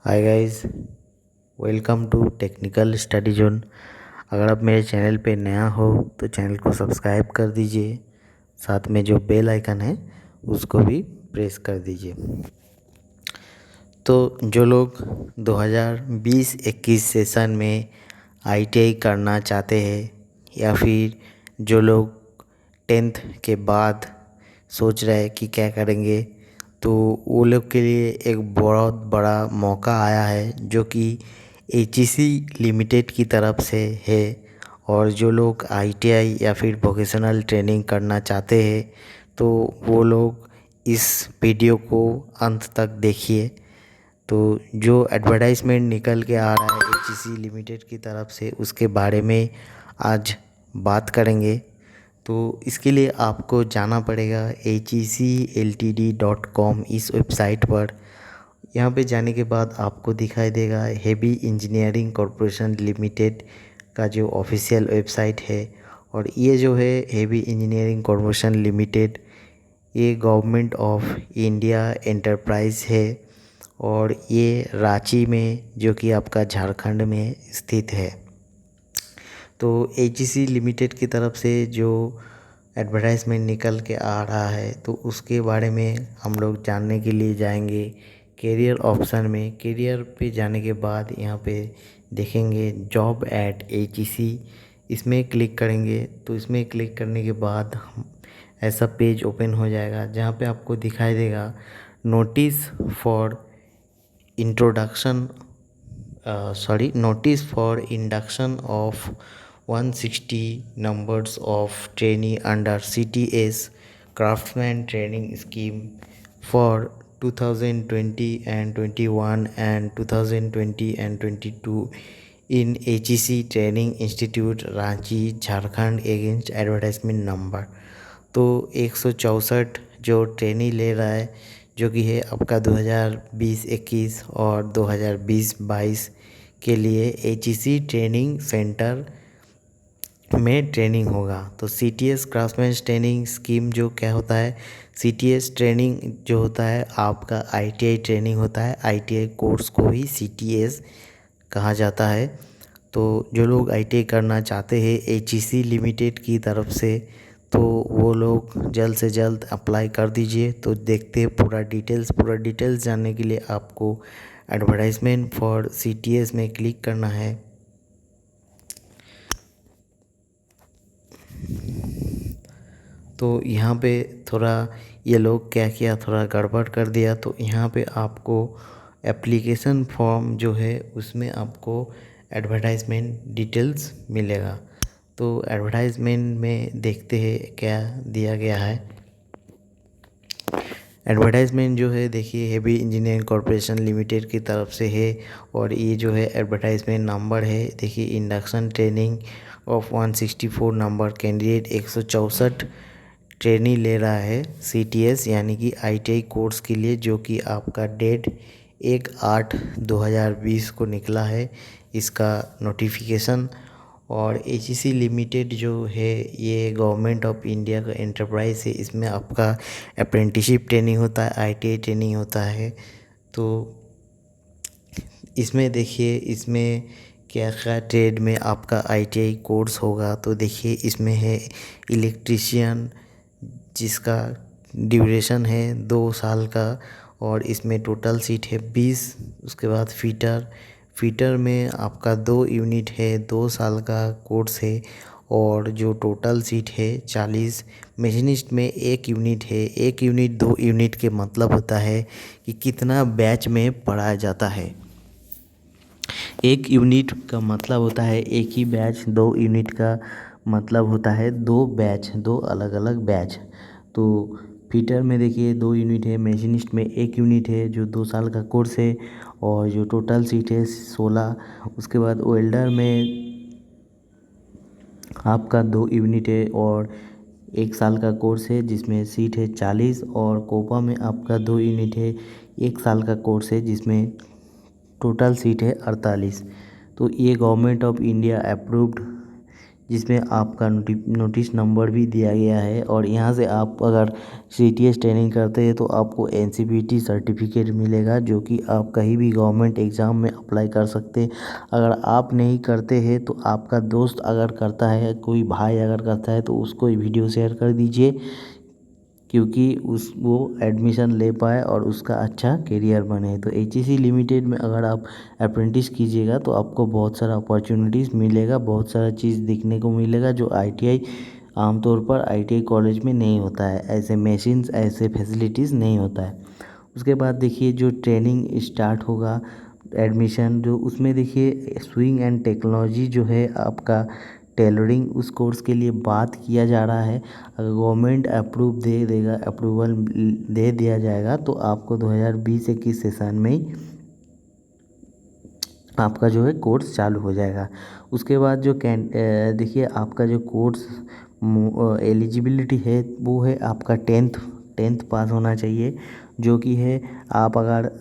Hi guys, welcome to technical study zone. अगर आप मेरे चैनल पे नया हो तो चैनल को सब्सक्राइब कर दीजिए, साथ में जो बेल आइकन है उसको भी प्रेस कर दीजिए। तो जो लोग 2020-21 सेशन में आईटीआई करना चाहते हैं या फिर जो लोग 10th के बाद सोच रहे हैं कि क्या करेंगे, तो वो लोग के लिए एक बहुत बड़ा मौका आया है जो कि एचईसी लिमिटेड की तरफ से है। और जो लोग आईटीआई या फिर वोकेशनल ट्रेनिंग करना चाहते हैं तो वो लोग इस वीडियो को अंत तक देखिए। तो जो एडवर्टाइजमेंट निकल के आ रहा है एचईसी लिमिटेड की तरफ से, उसके बारे में आज बात करेंगे। तो इसके लिए आपको जाना पड़ेगा HECLTD.com इस वेबसाइट पर। यहाँ पे जाने के बाद आपको दिखाई देगा हेवी इंजीनियरिंग कॉरपोरेशन लिमिटेड का जो ऑफिशियल वेबसाइट है। और ये जो है हेवी इंजीनियरिंग कॉरपोरेशन लिमिटेड, ये गवर्नमेंट ऑफ इंडिया एंटरप्राइज है और ये रांची में, जो कि आपका झारखंड में स्थित है। तो एचईसी लिमिटेड की तरफ से जो एडवर्टाइजमेंट निकल के आ रहा है तो उसके बारे में हम लोग जानने के लिए जाएंगे कैरियर ऑप्शन में। कैरियर पे जाने के बाद यहाँ पे देखेंगे जॉब एट एचईसी, इसमें क्लिक करेंगे। तो इसमें क्लिक करने के बाद ऐसा पेज ओपन हो जाएगा जहाँ पे आपको दिखाई देगा notice for introduction notice for induction of 160 numbers of trainee under CTS Craftsman Training Scheme for 2020 and 21 and 2020 and 22 in HEC Training Institute Ranchi Jharkhand against advertisement number. तो 164 जो ट्रेनी ले रहा है, जो कि है आपका 2020-21 और 2020-22 के लिए एचईसी ट्रेनिंग सेंटर में ट्रेनिंग होगा। तो सीटीएस क्राफ्ट्समैन ट्रेनिंग स्कीम जो क्या होता है, सीटीएस ट्रेनिंग जो होता है आपका आईटीआई ट्रेनिंग होता है। आईटीआई कोर्स को ही सीटीएस कहा जाता है। तो जो लोग आईटीआई करना चाहते हैं एचईसी लिमिटेड की तरफ से, तो वो लोग जल्द से जल्द अप्लाई कर दीजिए। तो देखते हैं पूरा डिटेल्स जानने के लिए आपको एडवर्टाइजमेंट फॉर सीटीएस में क्लिक करना है। तो यहाँ पे थोड़ा ये लोग क्या किया, थोड़ा गड़बड़ कर दिया। तो यहाँ पे आपको एप्लीकेशन फॉर्म जो है उसमें आपको एडवर्टाइजमेंट डिटेल्स मिलेगा। तो एडवर्टाइजमेंट में देखते हैं क्या दिया गया है। एडवर्टाइजमेंट जो है देखिए हेवी इंजीनियरिंग कॉरपोरेशन लिमिटेड की तरफ से है। और ये जो है एडवर्टाइजमेंट नंबर है, देखिए induction training of 164 number candidate 164 training ले रहा है सीटीएस यानी कि आईटीआई कोर्स के लिए, जो कि आपका डेट 1/8/2020 को निकला है इसका नोटिफिकेशन। और एचईसी लिमिटेड जो है ये गवर्नमेंट ऑफ इंडिया का एंटरप्राइज है। इसमें आपका अप्रेंटिसशिप ट्रेनिंग होता है, आईटीआई ट्रेनिंग होता है। तो इसमें देखिए इसमें क्या क्या ट्रेड में आपका आईटीआई कोर्स होगा। तो देखिए इसमें है इलेक्ट्रीशियन, जिसका ड्यूरेशन है 2 साल का और इसमें टोटल सीट है 20। उसके बाद फीटर में आपका 2 यूनिट है, 2 साल का कोर्स है और जो टोटल सीट है 40। मशीनिस्ट में 1 यूनिट है। 1 यूनिट 2 यूनिट के मतलब होता है कि कितना बैच में पढ़ाया जाता है। 1 यूनिट का मतलब होता है एक ही बैच, 2 यूनिट का मतलब होता है 2 बैच, 2 अलग अलग बैच। तो फीटर में देखिए 2 यूनिट है, मशीनिस्ट में 1 यूनिट है जो 2 साल का कोर्स है और जो टोटल सीट है 16। उसके बाद वेल्डर में आपका 2 यूनिट है और 1 साल का कोर्स है जिसमें सीट है 40। और कोपा में आपका 2 यूनिट है, 1 साल का कोर्स है जिसमें टोटल सीट है 48। तो ये गवर्नमेंट ऑफ इंडिया अप्रूव्ड जिसमें आपका नोटिस नंबर भी दिया गया है। और यहाँ से आप अगर CTS ट्रेनिंग करते हैं तो आपको NCPT सर्टिफिकेट मिलेगा, जो कि आप कहीं भी गवर्नमेंट एग्ज़ाम में अप्लाई कर सकते हैं। अगर आप नहीं करते हैं तो आपका दोस्त अगर करता है, कोई भाई अगर करता है तो उसको ये वीडियो शेयर कर दीजिए, क्योंकि वो एडमिशन ले पाए और उसका अच्छा करियर बने। तो HEC लिमिटेड में अगर आप अप्रेंटिस कीजिएगा तो आपको बहुत सारा अपॉर्चुनिटीज़ मिलेगा, बहुत सारा चीज़ देखने को मिलेगा जो ITI आमतौर पर ITI कॉलेज में नहीं होता है। ऐसे मशीन्स, ऐसे फैसिलिटीज़ नहीं होता है। उसके बाद देखिए जो ट्रेनिंग स्टार्ट होगा, एडमिशन जो उसमें देखिए स्विंग एंड टेक्नोलॉजी जो है आपका टेलरिंग, उस कोर्स के लिए बात किया जा रहा है। अगर गवर्नमेंट अप्रूवल दे दिया जाएगा तो आपको 2020-21 सेशन में ही आपका जो है कोर्स चालू हो जाएगा। उसके बाद जो देखिए आपका जो कोर्स एलिजिबिलिटी है वो है आपका टेंथ पास होना चाहिए, जो कि है आप अगर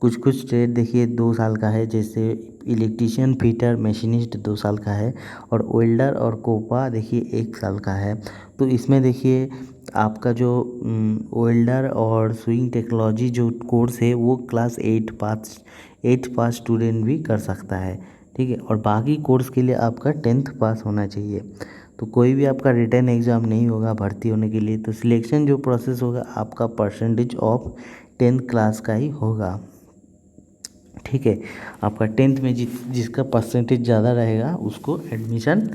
कुछ ट्रेड देखिए 2 साल का है, जैसे इलेक्ट्रीशियन, फिटर, मशीनिस्ट 2 साल का है, और वेल्डर और कोपा देखिए 1 साल का है। तो इसमें देखिए आपका जो वेल्डर और स्विंग टेक्नोलॉजी जो कोर्स है वो क्लास 8 पास स्टूडेंट भी कर सकता है, ठीक है। और बाकी कोर्स के लिए आपका 10th पास होना चाहिए। तो कोई भी आपका रिटन एग्ज़ाम नहीं होगा भर्ती होने के लिए। तो सिलेक्शन जो प्रोसेस होगा आपका परसेंटेज ऑफ 10th क्लास का ही होगा, ठीक है। आपका 10th में जिसका परसेंटेज ज़्यादा रहेगा उसको एडमिशन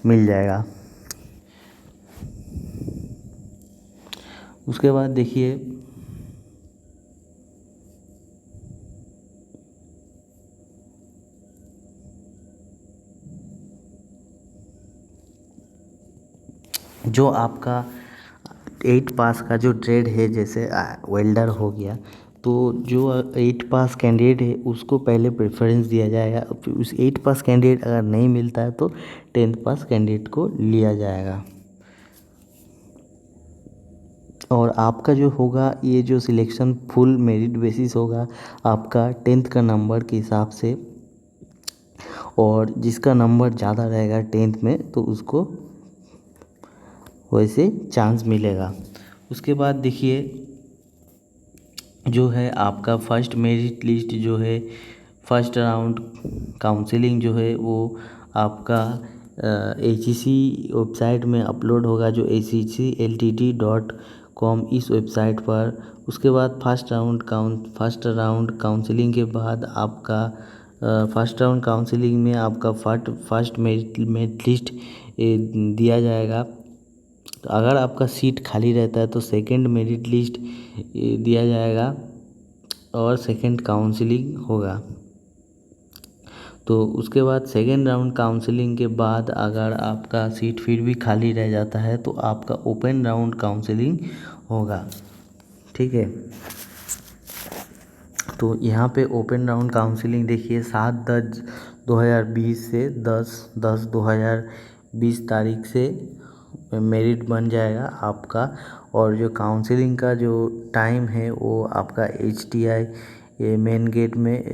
मिल जाएगा। उसके बाद देखिए जो आपका 8 पास का जो ट्रेड है, जैसे वेल्डर हो गया, तो जो 8 पास कैंडिडेट है उसको पहले प्रेफरेंस दिया जाएगा। उस 8 पास कैंडिडेट अगर नहीं मिलता है तो 10th पास कैंडिडेट को लिया जाएगा। और आपका जो होगा ये जो सिलेक्शन फुल मेरिट बेसिस होगा आपका 10th का नंबर के हिसाब से, और जिसका नंबर ज़्यादा रहेगा 10th में तो उसको वैसे चांस मिलेगा। उसके बाद देखिए जो है आपका फर्स्ट मेरिट लिस्ट जो है, फर्स्ट राउंड काउंसलिंग जो है वो आपका HEC वेबसाइट में अपलोड होगा, जो HECLTT.com इस वेबसाइट पर। उसके बाद फर्स्ट राउंड काउंसलिंग के बाद आपका फर्स्ट राउंड काउंसलिंग में आपका फर्स्ट मेरिट लिस्ट दिया जाएगा। तो अगर आपका सीट खाली रहता है तो सेकंड मेरिट लिस्ट दिया जाएगा और सेकंड काउंसलिंग होगा। तो उसके बाद सेकेंड राउंड काउंसलिंग के बाद अगर आपका सीट फिर भी खाली रह जाता है तो आपका ओपन राउंड काउंसलिंग होगा, ठीक है। तो यहाँ पे ओपन राउंड काउंसलिंग देखिए 7/10/2020 से 10/10/2020 तारीख से मेरिट बन जाएगा आपका। और जो काउंसलिंग का जो टाइम है वो आपका HTI मेन गेट में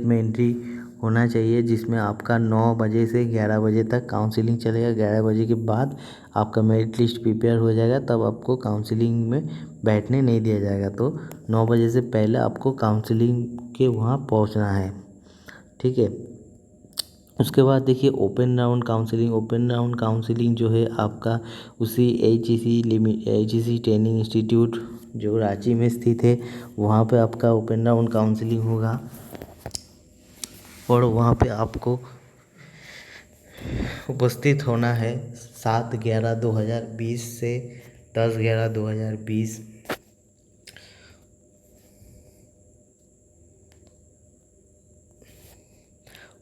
एंट्री होना चाहिए, जिसमें आपका 9 बजे से 11 बजे तक काउंसलिंग चलेगा। 11 बजे के बाद आपका मेरिट लिस्ट प्रिपेयर हो जाएगा, तब आपको काउंसलिंग में बैठने नहीं दिया जाएगा। तो 9 बजे से पहले आपको काउंसलिंग के वहाँ पहुँचना है, ठीक है। उसके बाद देखिए ओपन राउंड काउंसलिंग जो है आपका उसी HEC ट्रेनिंग इंस्टीट्यूट जो रांची में स्थित है वहाँ पे आपका ओपन राउंड काउंसलिंग होगा। और वहाँ पे आपको उपस्थित होना है 7/11/2020 से 10/11/2020।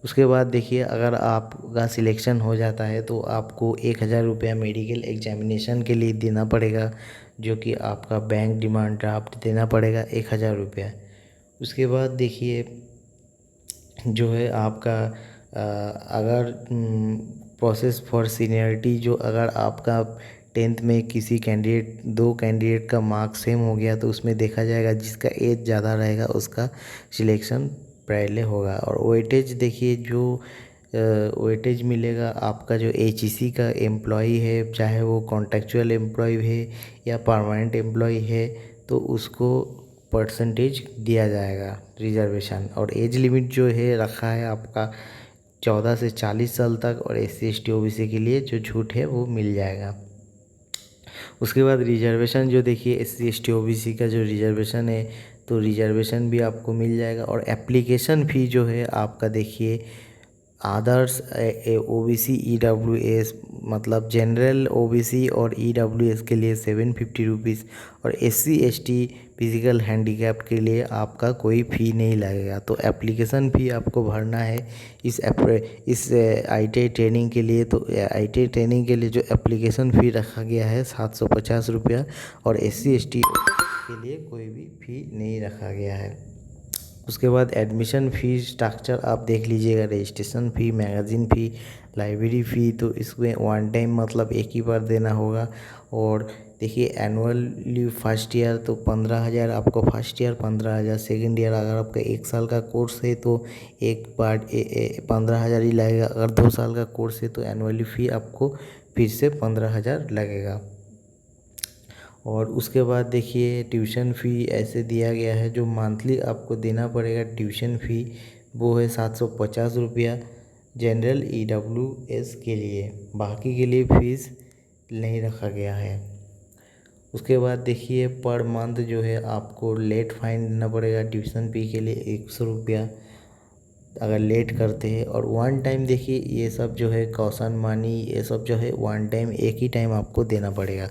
उसके बाद देखिए अगर आपका सिलेक्शन हो जाता है तो आपको 1,000 रुपया मेडिकल एग्जामिनेशन के लिए देना पड़ेगा, जो कि आपका बैंक डिमांड ड्राफ्ट देना पड़ेगा 1,000 रुपया। उसके बाद देखिए जो है आपका अगर प्रोसेस फॉर सीनियरिटी, जो अगर आपका 10th में किसी दो कैंडिडेट का मार्क्स सेम हो गया तो उसमें देखा जाएगा जिसका एज ज़्यादा रहेगा उसका सिलेक्शन पहले होगा। और वेटेज देखिए जो वेटेज मिलेगा। आपका जो एचईसी का एम्प्लॉई है, चाहे वो कॉन्ट्रेक्चुअल एम्प्लॉय है या परमानेंट एम्प्लॉय है, तो उसको परसेंटेज दिया जाएगा रिजर्वेशन। और एज लिमिट जो है रखा है आपका 14 से 40 साल तक, और SC ST OBC के लिए जो छूट है वो मिल जाएगा। उसके बाद रिजर्वेशन जो देखिए SC ST OBC का जो रिजर्वेशन है, तो रिजर्वेशन भी आपको मिल जाएगा। और एप्लीकेशन फ़ी जो है आपका देखिए अदर्स OBC EWS, मतलब जनरल OBC और EWS के लिए 750 रुपीज़, और SC ST फिजिकल हैंडीकैप के लिए आपका कोई फ़ी नहीं लगेगा। तो एप्लीकेशन फ़ी आपको भरना है इस ITI ट्रेनिंग के लिए। तो ITI ट्रेनिंग के लिए जो एप्लीकेशन फ़ी रखा गया है 750 रुपया, और SC ST के लिए कोई भी फ़ी नहीं रखा गया है। उसके बाद एडमिशन फ़ी स्ट्रक्चर आप देख लीजिएगा, रजिस्ट्रेशन फ़ी, मैगज़ीन फ़ी, लाइब्रेरी फ़ी, तो इसमें वन टाइम मतलब एक ही बार देना होगा। और देखिए एनुअली फर्स्ट ईयर तो 15,000 आपको फर्स्ट ईयर, 15,000 सेकेंड ईयर। अगर आपका 1 साल का कोर्स है तो एक बार 15,000 ही लगेगा। अगर 2 साल का कोर्स है तो एनुअली फ़ी आपको फिर से 15,000 लगेगा। और उसके बाद देखिए ट्यूशन फ़ी ऐसे दिया गया है, जो मंथली आपको देना पड़ेगा ट्यूशन फ़ी वो है 750 रुपया जनरल EWS के लिए। बाकी के लिए फ़ीस नहीं रखा गया है। उसके बाद देखिए पर मंथ जो है आपको लेट फाइन देना पड़ेगा ट्यूशन फ़ी के लिए 100 रुपया अगर लेट करते हैं। और वन टाइम देखिए ये सब जो है कॉशन मनी, ये सब जो है वन टाइम एक ही टाइम आपको देना पड़ेगा।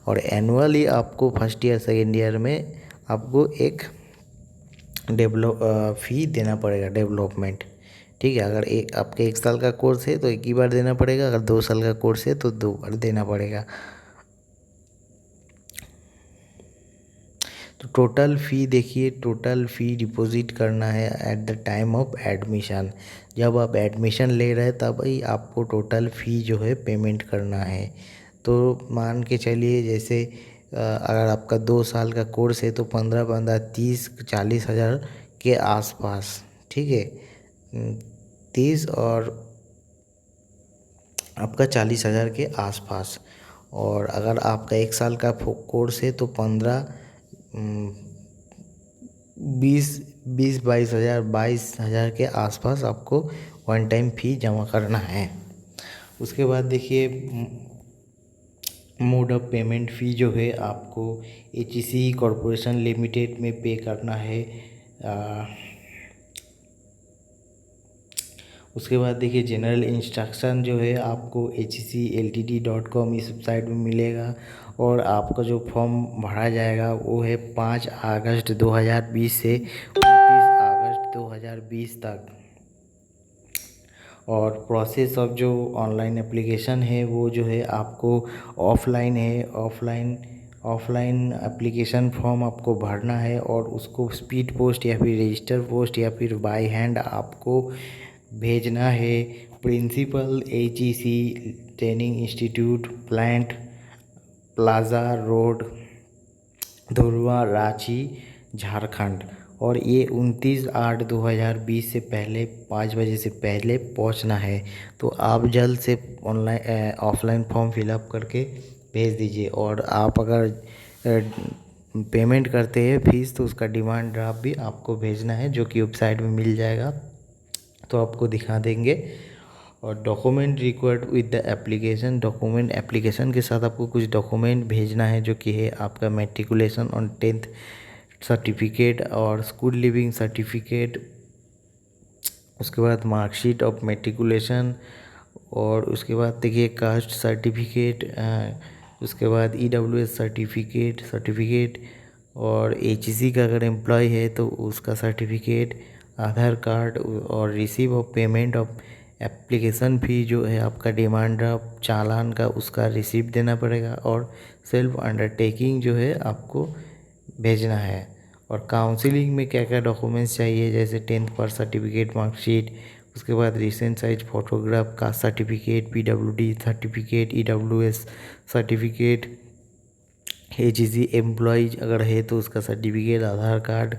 और एनुअली आपको फर्स्ट ईयर सेकेंड ईयर में आपको एक फ़ी देना पड़ेगा डेवलपमेंट, ठीक है। अगर आपके 1 साल का कोर्स है तो एक ही बार देना पड़ेगा, अगर 2 साल का कोर्स है तो 2 बार देना पड़ेगा। तो टोटल फ़ी देखिए, टोटल फ़ी डिपॉजिट करना है at the time of admission. जब आप एडमिशन ले रहे हैं तब ही आपको टोटल फ़ी जो है पेमेंट करना है। तो मान के चलिए जैसे अगर आपका 2 साल का कोर्स है तो 15 30 40 हज़ार के आसपास, ठीक है। 30 और आपका 40 हज़ार के आसपास। और अगर आपका 1 साल का कोर्स है तो 22,000 के आसपास आपको वन टाइम फ़ी जमा करना है। उसके बाद देखिए मोड ऑफ पेमेंट फ़ी जो है आपको HEC कॉरपोरेशन लिमिटेड में पे करना है। उसके बाद देखिए जनरल इंस्ट्रक्शन जो है आपको HECLTD.com इस वेबसाइट में मिलेगा। और आपका जो फॉर्म भरा जाएगा वो है 5 अगस्त 2020 से 29 अगस्त 2020 तक। और प्रोसेस ऑफ जो ऑनलाइन एप्लीकेशन है वो जो है आपको ऑफलाइन है। ऑफलाइन एप्लीकेशन फॉर्म आपको भरना है और उसको स्पीड पोस्ट या फिर रजिस्टर पोस्ट या फिर बाय हैंड आपको भेजना है। Principal HEC training institute, plant plaza road, Dhurwa, Ranchi, Jharkhand. और ये 29/8/2020 से पहले 5 बजे से पहले पहुंचना है। तो आप जल्द से ऑफलाइन फॉर्म फिलअप करके भेज दीजिए। और आप अगर पेमेंट करते हैं फीस तो उसका डिमांड ड्राफ्ट भी आपको भेजना है, जो कि वेबसाइट में मिल जाएगा, तो आपको दिखा देंगे। और document required with the application, document application के साथ आपको कुछ डॉक्यूमेंट भेजना है, जो कि है आपका मैट्रिकुलेशन ऑन 10th सर्टिफिकेट और स्कूल लिविंग सर्टिफिकेट। उसके बाद मार्कशीट ऑफ मैट्रिकुलेशन, और उसके बाद देखिए कास्ट सर्टिफिकेट, उसके बाद EWS सर्टिफिकेट और HEC का अगर एम्प्लॉय है तो उसका सर्टिफिकेट, आधार कार्ड, और receive of payment of application fee जो है आपका डिमांड ड्राफ्ट चालान का, उसका रिसीप्ट देना पड़ेगा। और सेल्फ अंडरटेकिंग जो है आपको भेजना है। और काउंसलिंग में क्या क्या डॉक्यूमेंट्स चाहिए, जैसे 10th पास सर्टिफिकेट, मार्कशीट, उसके बाद recent size photograph, caste certificate, PWD certificate, EWS certificate, HEC employees अगर है तो उसका certificate, Aadhaar card,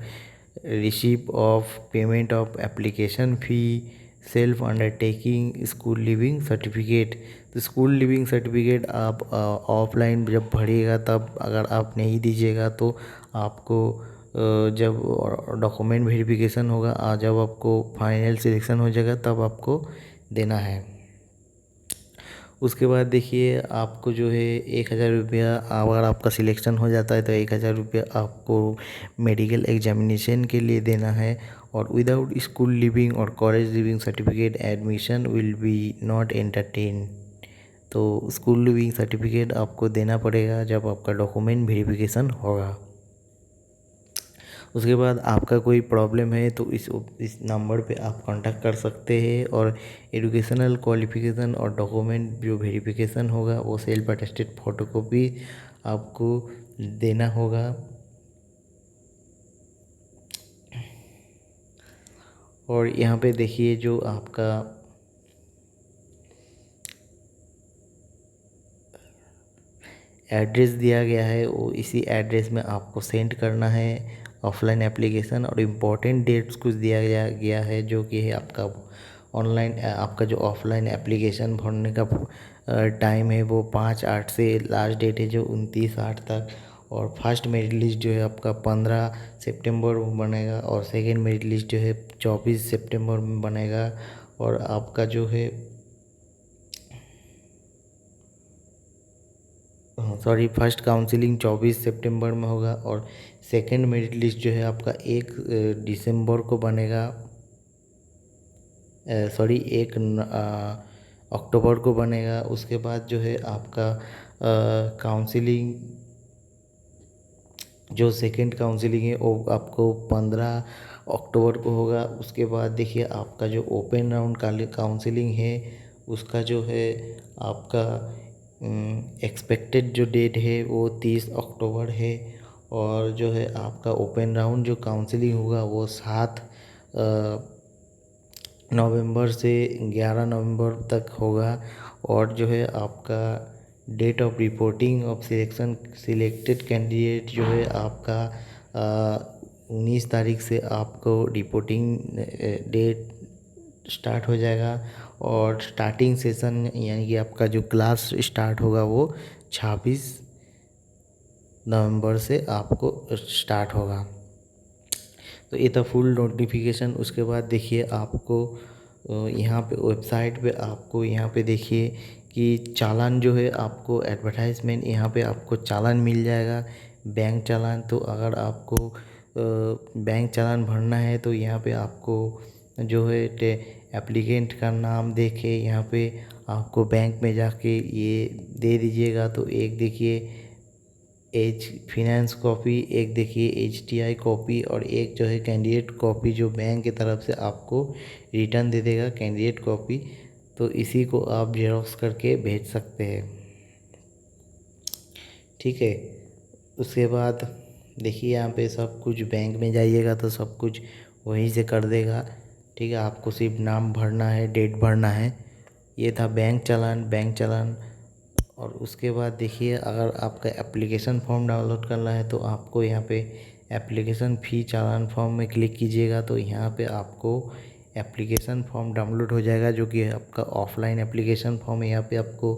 receipt of payment of application fee, self undertaking school leaving certificate. तो स्कूल लिविंग सर्टिफिकेट आप offline जब भरिएगा तब अगर आप नहीं दीजिएगा तो आपको जब डॉक्यूमेंट वेरिफिकेशन होगा जब आपको फाइनल सिलेक्शन हो जाएगा तब आपको देना है। उसके बाद देखिए आपको जो है 1,000 रुपया, अगर आपका सिलेक्शन हो जाता है तो 1,000 रुपया आपको मेडिकल एग्जामिनेशन के लिए देना है। और विदाउट स्कूल लिविंग और college leaving certificate admission will be not entertain. तो स्कूल लिविंग सर्टिफिकेट आपको देना पड़ेगा जब आपका डॉक्यूमेंट वेरिफिकेशन होगा। उसके बाद आपका कोई प्रॉब्लम है तो इस नंबर पे आप कांटेक्ट कर सकते हैं। और एजुकेशनल क्वालिफिकेशन और डॉक्यूमेंट जो वेरिफिकेशन होगा वो सेल्फ अटेस्टेड फ़ोटोकॉपी आपको देना होगा। और यहाँ पे देखिए जो आपका एड्रेस दिया गया है वो इसी एड्रेस में आपको सेंड करना है ऑफलाइन एप्लीकेशन। और इम्पोर्टेंट डेट्स कुछ दिया गया है जो कि है आपका ऑनलाइन, आपका जो ऑफलाइन एप्लीकेशन भरने का टाइम है वो 5/8 से लास्ट डेट है जो 29/8 तक। और फर्स्ट मेरिट लिस्ट जो है आपका 15 सितंबर में बनेगा और सेकेंड मेरिट लिस्ट जो है 24 सितंबर में बनेगा। और आपका जो है फर्स्ट काउंसलिंग 24 सितंबर में होगा और सेकंड मेरिट लिस्ट जो है आपका 1 दिसंबर को बनेगा। 1 अक्टूबर को बनेगा। उसके बाद जो है आपका काउंसलिंग, जो सेकंड काउंसलिंग है वो आपको 15 अक्टूबर को होगा। उसके बाद देखिए आपका जो ओपन राउंड काउंसलिंग है उसका जो है आपका एक्सपेक्टेड जो डेट है वो 30 अक्टूबर है। और जो है आपका ओपन राउंड जो काउंसलिंग होगा वो 7 नवंबर से 11 नवंबर तक होगा। और जो है आपका date of reporting of selected candidate जो है आपका 19 तारीख से आपको रिपोर्टिंग डेट स्टार्ट हो जाएगा। और स्टार्टिंग सेशन यानी कि आपका जो क्लास स्टार्ट होगा वो 26 नवंबर से आपको स्टार्ट होगा। तो ये था फुल नोटिफिकेशन। उसके बाद देखिए आपको यहाँ पे वेबसाइट पे आपको यहाँ पे देखिए कि चालान जो है आपको एडवर्टाइजमेंट यहाँ पे आपको चालान मिल जाएगा, बैंक चालान। तो अगर आपको बैंक चालान भरना है तो यहाँ पे आपको जो है एप्लीकेंट का नाम देके यहाँ पे आपको बैंक में जाके ये दे दीजिएगा। तो एक देखिए एज फिनेंस कॉपी, एक देखिए HTI कॉपी और एक जो है कैंडिडेट कॉपी जो बैंक की तरफ से आपको रिटर्न दे देगा कैंडिडेट कॉपी। तो इसी को आप जेरोक्स करके भेज सकते हैं, ठीक है। उसके बाद देखिए यहाँ पे सब कुछ बैंक में जाइएगा तो सब कुछ वहीं से कर देगा, ठीक है। आपको सिर्फ नाम भरना है, डेट भरना है। ये था बैंक चालान। और उसके बाद देखिए अगर आपका एप्लीकेशन फॉर्म डाउनलोड करना है तो आपको यहाँ पे एप्लीकेशन फ़ी चालान फॉर्म में क्लिक कीजिएगा। तो यहाँ पे आपको एप्लीकेशन फॉर्म डाउनलोड हो जाएगा जो कि आपका ऑफलाइन एप्लीकेशन फॉर्म है। यहाँ पे आपको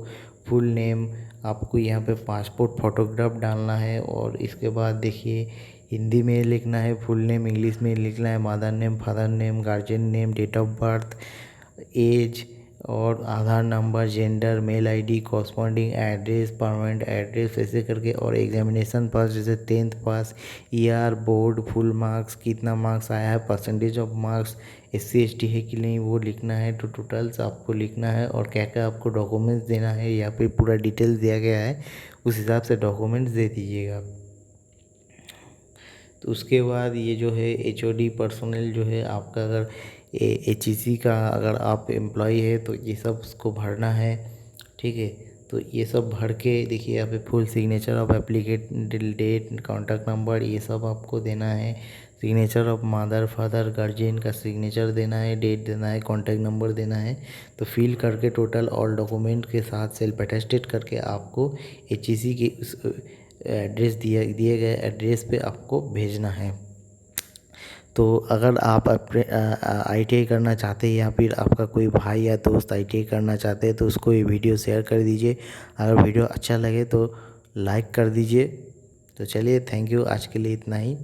फुल नेम, आपको यहाँ पे पासपोर्ट फ़ोटोग्राफ डालना है। और इसके बाद देखिए हिंदी में लिखना है फुल नेम, इंग्लिश में लिखना है mother name, father name, guardian name, date of birth, age और Aadhaar number, gender, mail ID, corresponding address, permanent address, ऐसे करके। और एग्जामिनेशन पास जैसे 10th pass, year, board, full marks, कितना मार्क्स आया है, percentage of marks, SC ST है कि नहीं वो लिखना है। तो टोटल्स आपको लिखना है और क्या क्या आपको डॉक्यूमेंट्स देना है यहाँ पे पूरा डिटेल्स दिया गया है, उस हिसाब से डॉक्यूमेंट्स दे दीजिएगा। तो उसके बाद ये जो है HOD पर्सोनल जो है आपका, अगर HEC का अगर आप एम्प्लॉई है तो ये सब उसको भरना है, ठीक है। तो ये सब भर के देखिए यहाँ पे full signature of applicant, date, contact number, ये सब आपको देना है। Signature of mother father guardian का सिग्नेचर देना है, डेट देना है, कॉन्टैक्ट नंबर देना है। तो फिल करके टोटल ऑल डॉक्यूमेंट के साथ सेल्फ अटेस्टेड करके आपको HEC के उस एड्रेस दिए गए एड्रेस पे आपको भेजना है। तो अगर आप अपने ITI करना चाहते हैं या फिर आपका कोई भाई या दोस्त ITI करना चाहते हैं तो उसको ये वीडियो शेयर कर दीजिए। अगर वीडियो अच्छा लगे तो लाइक कर दीजिए। तो चलिए, थैंक यू, आज के लिए इतना ही।